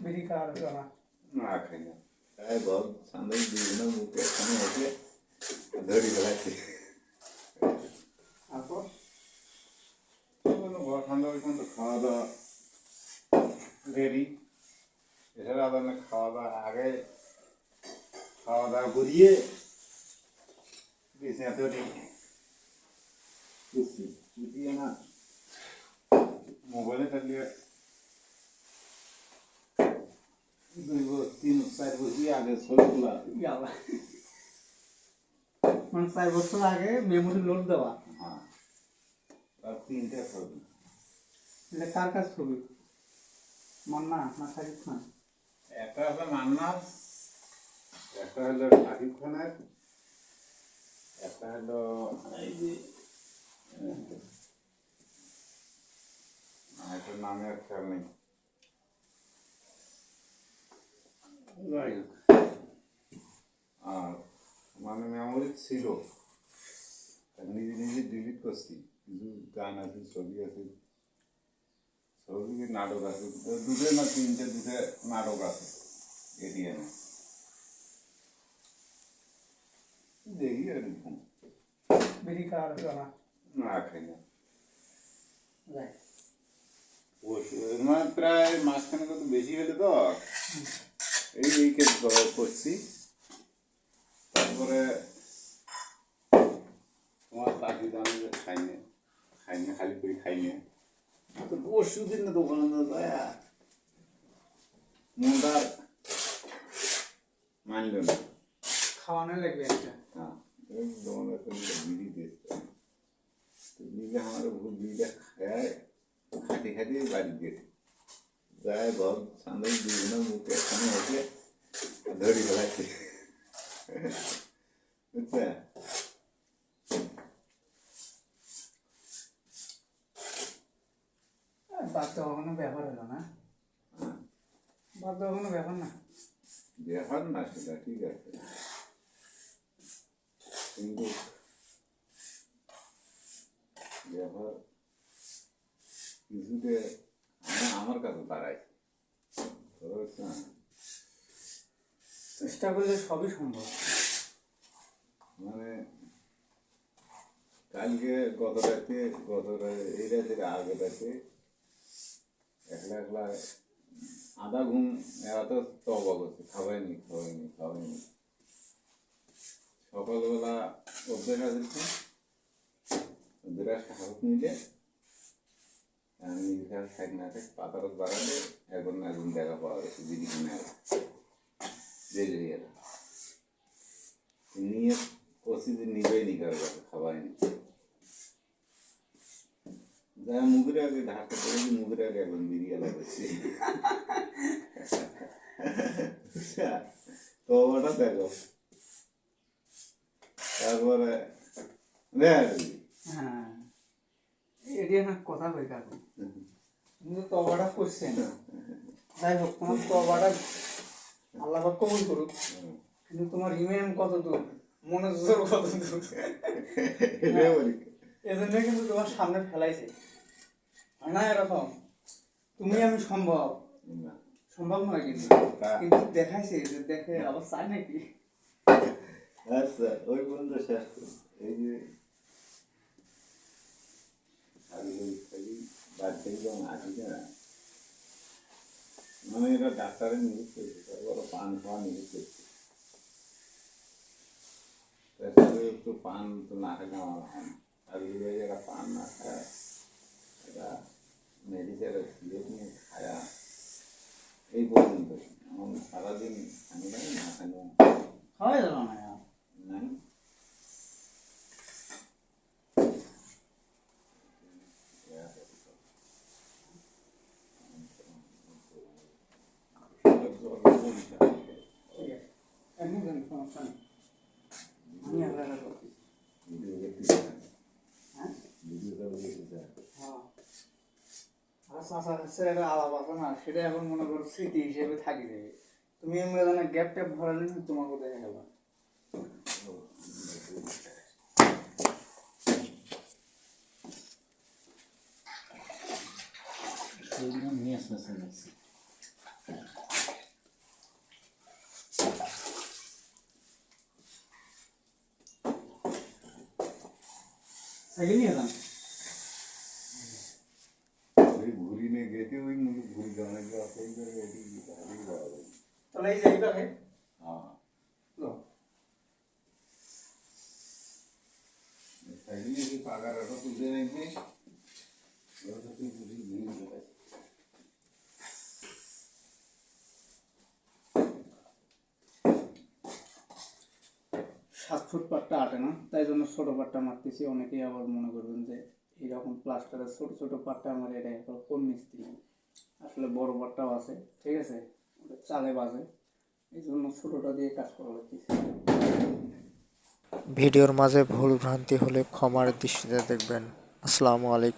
বিড়ি খাওয়ার হলো না। না খাই না, তাই বল সামনে বিভিন্ন মুখে এখানে হচ্ছে ধরি ফেলাচ্ছি। তারপর ঘর ঠান্ডা পর্যন্ত খাওয়া দাওয়া রেডি। এছাড়া আবার খাওয়া দাওয়া আগে খাওয়া দাওয়া করিয়ে বেশি এত বুঝছি বুঝিয়ে না মোবাইলে চালিয়ে 2-3-4 বছর আগে ছবিগুলা মানে 4 বছর আগে মেমোরি লোড দেওয়া। হ্যাঁ, আর 3টা ছবি। এটা কার কার ছবি? মান্না না শাকিব খান? একটা হলো মান্নার, একটা হলো শাকিব খানের, একটা হলো এই যে একটা নামে আর খেয়াল নেই। আর মানে মেমোরি ছিল, নিজে নিজে ডিলিট করছি। কিছু গান আছে, ছবি আছে, ছবি নাটক আছে, 2 না 3টে নাটক আছে এটিএমে। দেখি এরকম বিড়ি খাওয়ার হলো না। না খাই না। মানে প্রায় মাঝখানে কত বেশি হলে তো এই কেস করছি। তারপরে তোমার চাকরি দাম খাইনি খালি করে খাইনি। তো পরশু দিন না দোকানে মনটা মানল না, খাওয়ানো লাগবে একটা। হ্যাঁ দোকানে বিড়ি দিয়েছে, বিড়িটা আমার বিড়িটা খায় খাটি খাটি বাড়ি দিয়েছে। যায় বল সামনে বিভিন্ন মুখে এখানে হচ্ছে ধরি ফেলাচ্ছি। বুঝছে? বাদ দেওয়া কোনো ব্যাপার হলো না, বাদ দেওয়া কোনো ব্যাপার না। ব্যাপার না সেটা ঠিক আছে, কিন্তু ব্যাপার কিছুতে আমার কাছে দাঁড়ায়। চেষ্টা করলে সবই সম্ভব। মানে কালকে গত রাতে এই রাতের আগে রাতে একলা আধা ঘুম এরা তো তবা করছে, খাওয়াইনি। সকালবেলা অভ্যেস আছে, বিরাটটা হাত নিলে নিজের সাইড না থাকে পাতার বাড়ালে এখন দেখা পাওয়া গেছে দিদি কিনে বেরিয়ে নিয়ে প্রতিদিন নিজেই নিকার কাছে খাওয়াইনি। যা মুখের আগে ঢাকা করে মুখের আগে এখন বিরিয়ে লাগছে। তো ওটা দেখো, তারপরে হ্যাঁ এটি না কথা কই কাকু, কিন্তু তবাটা করছেন। যাই হোক, তোমার তবাটা আল্লাহ কবুল করুক, কিন্তু তোমার ইমান কত দূর, মনের জোর কত দূর, এজন্য কিন্তু তোমার সামনে ফেলাইছে। হয় না এরকম? তুমি আমি সম্ভব নয়, কিন্তু দেখাইছে যে দেখে আবার চাই নাকি। আচ্ছা ওই পর্যন্ত শেষ করি। এই যে বাড়ি থেকে যখন আসি না, মানে এটা ডাক্তারের নিউজ করছে, তারপরে পান খাওয়া নিউজ করছে। একটু পান তো না খেলে আমার হয় না, আর এরা পান না খায়, এরা মেডিকেলের সিলেট নিয়ে খায়া এই পর্যন্ত। এখন সারাদিন আমি জানি না কেন হয় না নাই। সমস্যা নেই, আমি আলাদা করছি। আলাদা না, সেটা এখন মনে করো স্মৃতি হিসেবে থাকি যাবে। তুমি এমনি জানা গ্যাপ ট্যাপ ভরালে তোমাকে দেখা গেল। নিয়ে আসতে সাইকেল নিয়ে যান। ওই ঘুরি নিয়ে গেছে ওই মুখে ঘুরি অনেক অপেন করে এটি হারিয়ে যাওয়া যায়। তাহলে এই জায়গাটা হ্যাঁ সাইকেল নিয়ে কি পাকার আটা তুলে রেখে ওটা তুই ঘুরি ঘুরি যাবে। 7 ফুট পাটটা আটে না, তাই জন্য ছোট পাটটা মারতেছি। অনেকেই আবার মনে করবেন যে এইরকম প্লাস্টারের ছোট ছোট পাটটা আমার এটা এখন কোন মিস্ত্রি, আসলে বড় পাটটাও আছে, ঠিক আছে, ওটা চালে বাজে, এই জন্য ছোটটা দিয়ে কাজ করা লাগতেছে। ভিডিওর মাঝে ভুল ভ্রান্তি হলে ক্ষমার দৃষ্টিতে দেখবেন। আসসালামু আলাইকুম।